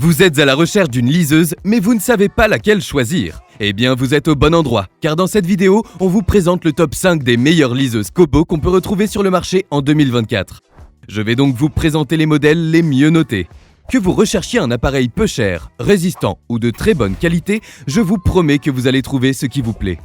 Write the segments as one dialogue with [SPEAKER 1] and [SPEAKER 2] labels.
[SPEAKER 1] Vous êtes à la recherche d'une liseuse, mais vous ne savez pas laquelle choisir. Eh bien, vous êtes au bon endroit, car dans cette vidéo, on vous présente le top 5 des meilleures liseuses Kobo qu'on peut retrouver sur le marché en 2024. Je vais donc vous présenter les modèles les mieux notés. Que vous recherchiez un appareil peu cher, résistant ou de très bonne qualité, je vous promets que vous allez trouver ce qui vous plaît.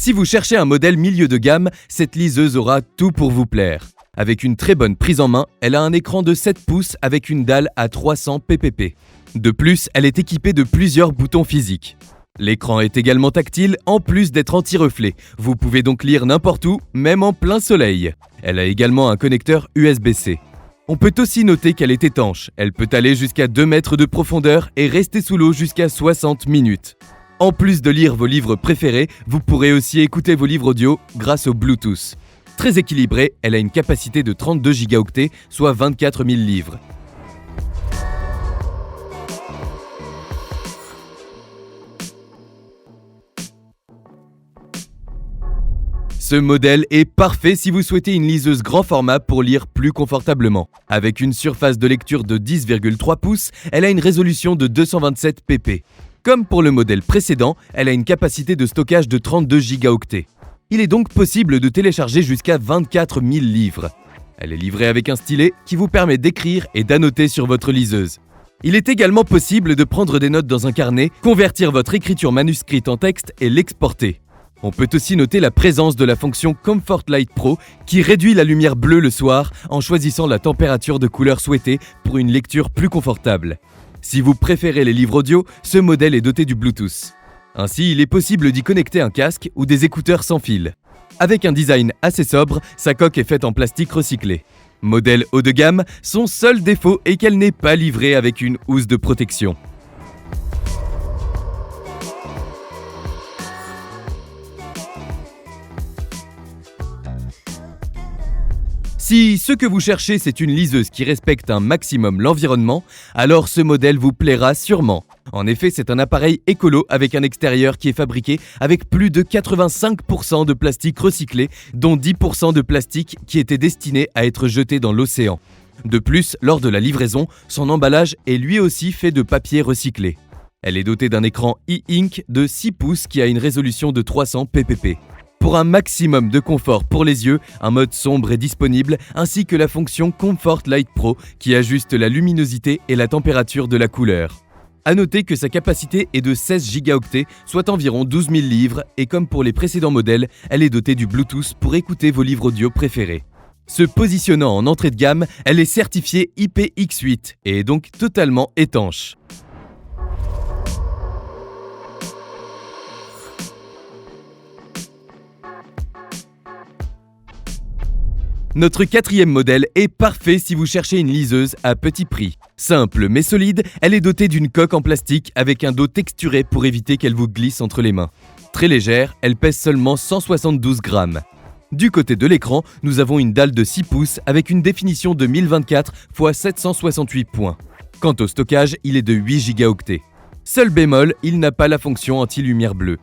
[SPEAKER 1] Si vous cherchez un modèle milieu de gamme, cette liseuse aura tout pour vous plaire. Avec une très bonne prise en main, elle a un écran de 7 pouces avec une dalle à 300 pp. De plus, elle est équipée de plusieurs boutons physiques. L'écran est également tactile, en plus d'être anti-reflet. Vous pouvez donc lire n'importe où, même en plein soleil. Elle a également un connecteur USB-C. On peut aussi noter qu'elle est étanche. Elle peut aller jusqu'à 2 mètres de profondeur et rester sous l'eau jusqu'à 60 minutes. En plus de lire vos livres préférés, vous pourrez aussi écouter vos livres audio grâce au Bluetooth. Très équilibrée, elle a une capacité de 32 Go, soit 24 000 livres. Ce modèle est parfait si vous souhaitez une liseuse grand format pour lire plus confortablement. Avec une surface de lecture de 10,3 pouces, elle a une résolution de 227 pp. Comme pour le modèle précédent, elle a une capacité de stockage de 32 Go. Il est donc possible de télécharger jusqu'à 24 000 livres. Elle est livrée avec un stylet qui vous permet d'écrire et d'annoter sur votre liseuse. Il est également possible de prendre des notes dans un carnet, convertir votre écriture manuscrite en texte et l'exporter. On peut aussi noter la présence de la fonction Comfort Light Pro qui réduit la lumière bleue le soir en choisissant la température de couleur souhaitée pour une lecture plus confortable. Si vous préférez les livres audio, ce modèle est doté du Bluetooth. Ainsi, il est possible d'y connecter un casque ou des écouteurs sans fil. Avec un design assez sobre, sa coque est faite en plastique recyclé. Modèle haut de gamme, son seul défaut est qu'elle n'est pas livrée avec une housse de protection. Si ce que vous cherchez c'est une liseuse qui respecte un maximum l'environnement, alors ce modèle vous plaira sûrement. En effet, c'est un appareil écolo avec un extérieur qui est fabriqué avec plus de 85% de plastique recyclé, dont 10% de plastique qui était destiné à être jeté dans l'océan. De plus, lors de la livraison, son emballage est lui aussi fait de papier recyclé. Elle est dotée d'un écran e-ink de 6 pouces qui a une résolution de 300 pp. Pour un maximum de confort pour les yeux, un mode sombre est disponible, ainsi que la fonction Comfort Light Pro qui ajuste la luminosité et la température de la couleur. A noter que sa capacité est de 16 Go, soit environ 12 000 livres, et comme pour les précédents modèles, elle est dotée du Bluetooth pour écouter vos livres audio préférés. Se positionnant en entrée de gamme, elle est certifiée IPX8 et est donc totalement étanche. Notre quatrième modèle est parfait si vous cherchez une liseuse à petit prix. Simple mais solide, elle est dotée d'une coque en plastique avec un dos texturé pour éviter qu'elle vous glisse entre les mains. Très légère, elle pèse seulement 172 grammes. Du côté de l'écran, nous avons une dalle de 6 pouces avec une définition de 1024 x 768 points. Quant au stockage, il est de 8 Go. Seul bémol, il n'a pas la fonction anti-lumière bleue.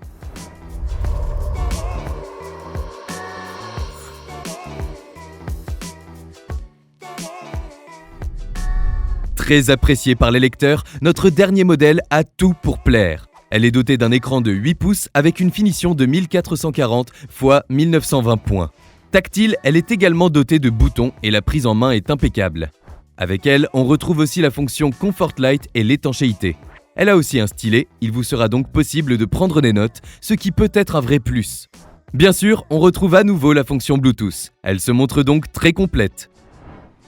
[SPEAKER 1] Très appréciée par les lecteurs, notre dernier modèle a tout pour plaire. Elle est dotée d'un écran de 8 pouces avec une finition de 1440 x 1920 points. Tactile, elle est également dotée de boutons et la prise en main est impeccable. Avec elle, on retrouve aussi la fonction Comfort Light et l'étanchéité. Elle a aussi un stylet, il vous sera donc possible de prendre des notes, ce qui peut être un vrai plus. Bien sûr, on retrouve à nouveau la fonction Bluetooth. Elle se montre donc très complète.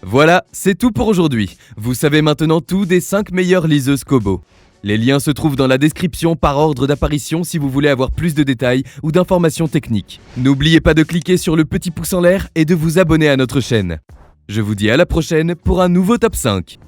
[SPEAKER 1] Voilà, c'est tout pour aujourd'hui. Vous savez maintenant tout des 5 meilleures liseuses Kobo. Les liens se trouvent dans la description par ordre d'apparition si vous voulez avoir plus de détails ou d'informations techniques. N'oubliez pas de cliquer sur le petit pouce en l'air et de vous abonner à notre chaîne. Je vous dis à la prochaine pour un nouveau top 5.